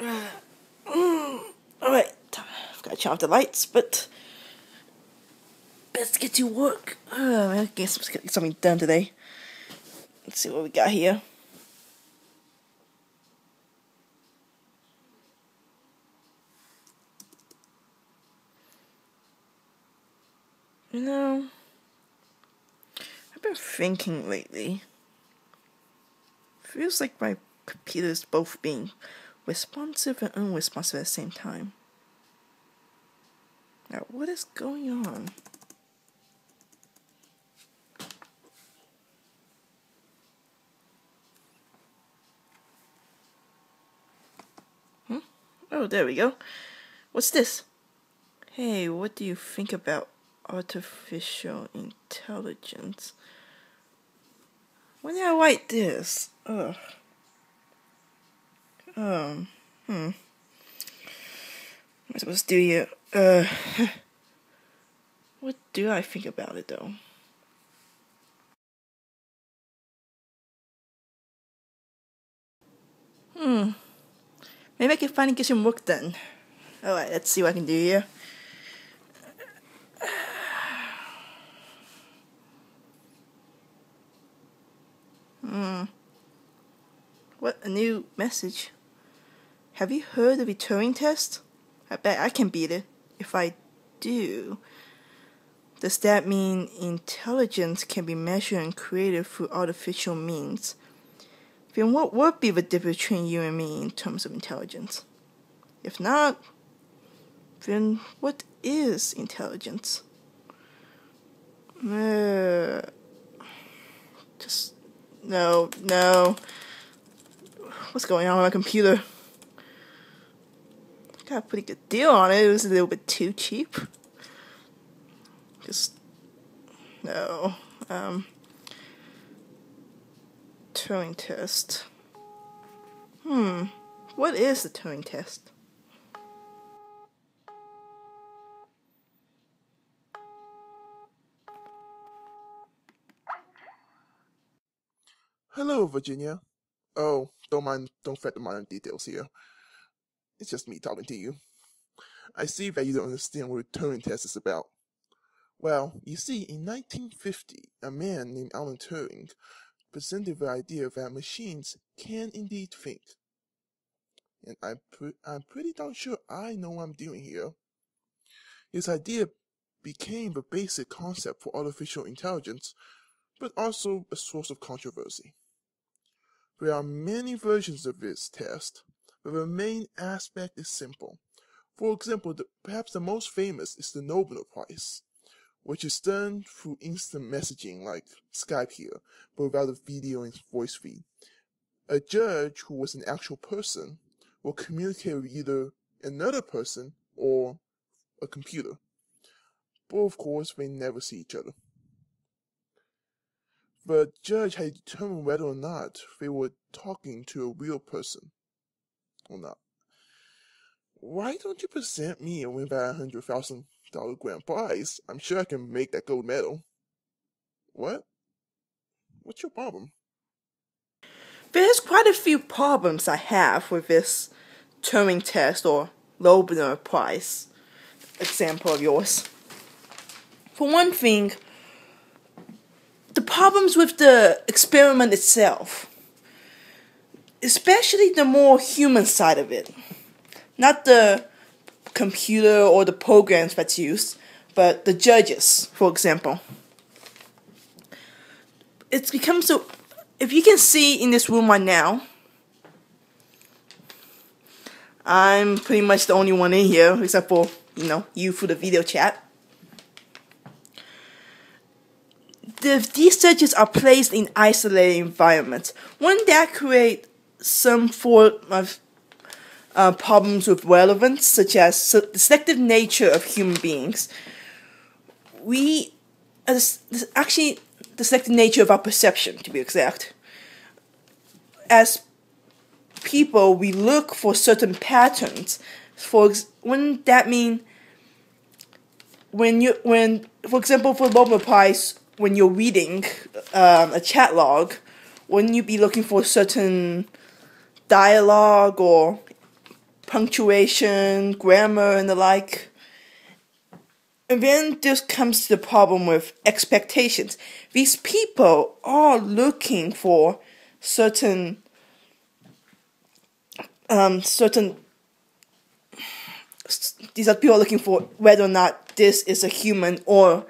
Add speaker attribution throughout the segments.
Speaker 1: Alright, I've got to turn off the lights, but let's get to work. I guess let's get something done today. Let's see what we got here. You know, I've been thinking lately. Feels like my computer's both being responsive and unresponsive at the same time. Now, what is going on? Oh, there we go. What's this? Hey, what do you think about artificial intelligence? When did I write this? Ugh. What am I supposed to do here? What do I think about it though? Maybe I can finally get some work done. Alright, let's see what I can do here. What a new message. Have you heard of the Turing Test? I bet I can beat it. If I do, does that mean intelligence can be measured and created through artificial means? Then what would be the difference between you and me in terms of intelligence? If not, then what is intelligence? Just no. What's going on with my computer? I got a pretty good deal on it. It was a little bit too cheap. Just no. Turing Test. What is the Turing Test?
Speaker 2: Hello, Virginia. Oh, don't fret the minor details here. It's just me talking to you. I see that you don't understand what the Turing Test is about. Well, you see, in 1950, a man named Alan Turing presented the idea that machines can indeed think. And I'm pretty darn sure I know what I'm doing here. His idea became the basic concept for artificial intelligence, but also a source of controversy. There are many versions of this test, but the main aspect is simple. For example, perhaps the most famous is the Nobel Prize, which is done through instant messaging like Skype here, but without a video and voice feed. A judge who was an actual person will communicate with either another person or a computer. But of course, they never see each other. The judge had to determine whether or not they were talking to a real person or not. Why don't you present me and win that $100,000 grand prize? I'm sure I can make that gold medal. What? What's your problem?
Speaker 1: There's quite a few problems I have with this Turing Test or Nobel Prize example of yours. For one thing, the problems with the experiment itself, especially the more human side of it, not the computer or the programs that's used, but the judges, for example. It's become so, if you can see in this room right now, I'm pretty much the only one in here, except for, you through the video chat. These judges are placed in isolated environments. Wouldn't that create some form of problems with relevance, such as the selective nature of human beings? Actually, the selective nature of our perception, to be exact. As people, we look for certain patterns. Wouldn't that mean for example, for Nobel Prize, when you're reading a chat log, wouldn't you be looking for certain dialogue or punctuation, grammar, and the like. And then this comes to the problem with expectations. These people are looking for certain these are people looking for whether or not this is a human or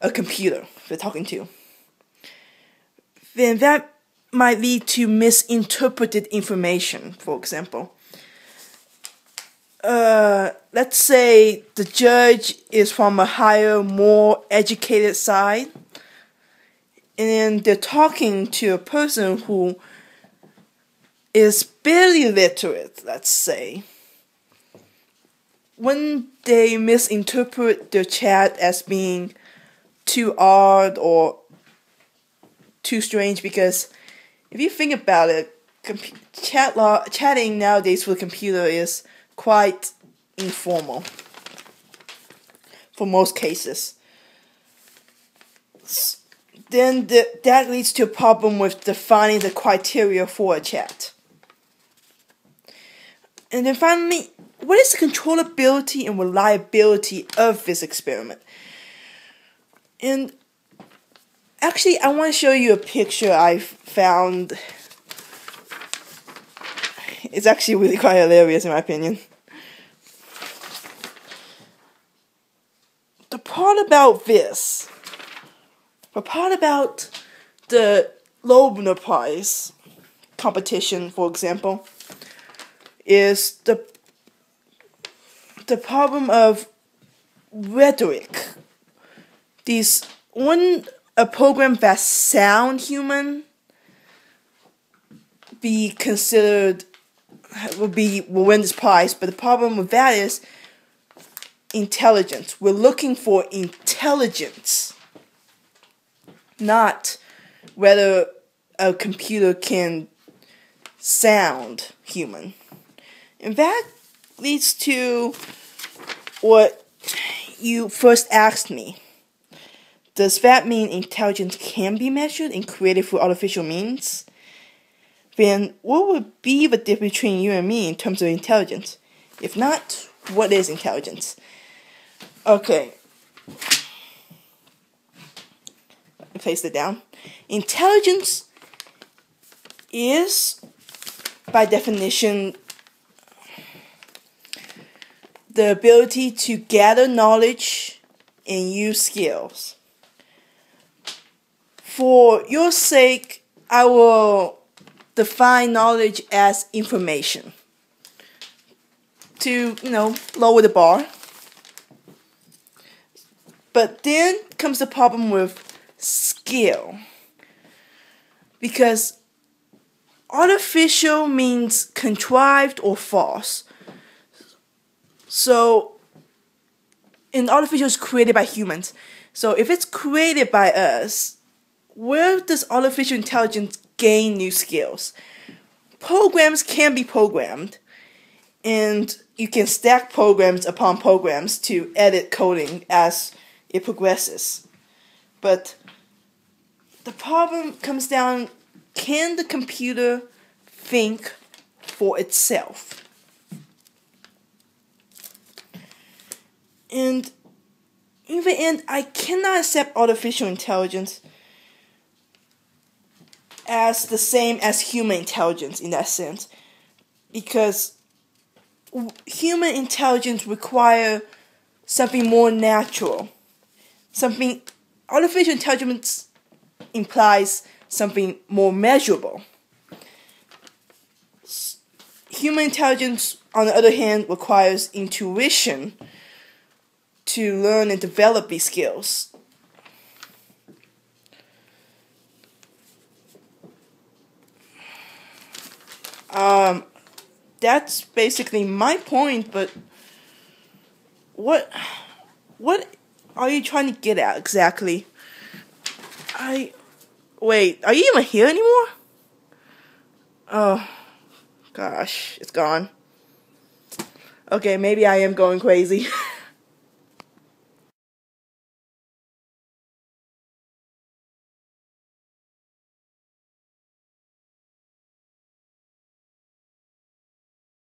Speaker 1: a computer they're talking to. Then that might lead to misinterpreted information, for example. Let's say the judge is from a higher, more educated side, and then they're talking to a person who is barely literate, let's say. When they misinterpret the chat as being too odd or too strange, because if you think about it, chatting nowadays with a computer is quite informal for most cases. Then that leads to a problem with defining the criteria for a chat. And then finally, what is the controllability and reliability of this experiment? And actually, I want to show you a picture I found. It's actually really quite hilarious in my opinion. The part about the Loebner Prize competition, for example, is the problem of rhetoric. A program that sound human will win this prize, but the problem with that is intelligence. We're looking for intelligence, not whether a computer can sound human. And that leads to what you first asked me. Does that mean intelligence can be measured and created through artificial means? Then what would be the difference between you and me in terms of intelligence? If not, what is intelligence? Okay. Let me place it down. Intelligence is, by definition, the ability to gather knowledge and use skills. For your sake, I will define knowledge as information to, lower the bar. But then comes the problem with skill. Because artificial means contrived or false. So, and artificial is created by humans. So if it's created by us, where does artificial intelligence gain new skills? Programs can be programmed, and you can stack programs upon programs to edit coding as it progresses. But the problem comes down, can the computer think for itself? And in the end, I cannot accept artificial intelligence as the same as human intelligence in that sense, because human intelligence requires something more natural. Artificial intelligence implies something more measurable. Human intelligence, on the other hand, requires intuition to learn and develop these skills. That's basically my point, but what are you trying to get at exactly? Wait, are you even here anymore? Oh, gosh, it's gone. Okay, maybe I am going crazy.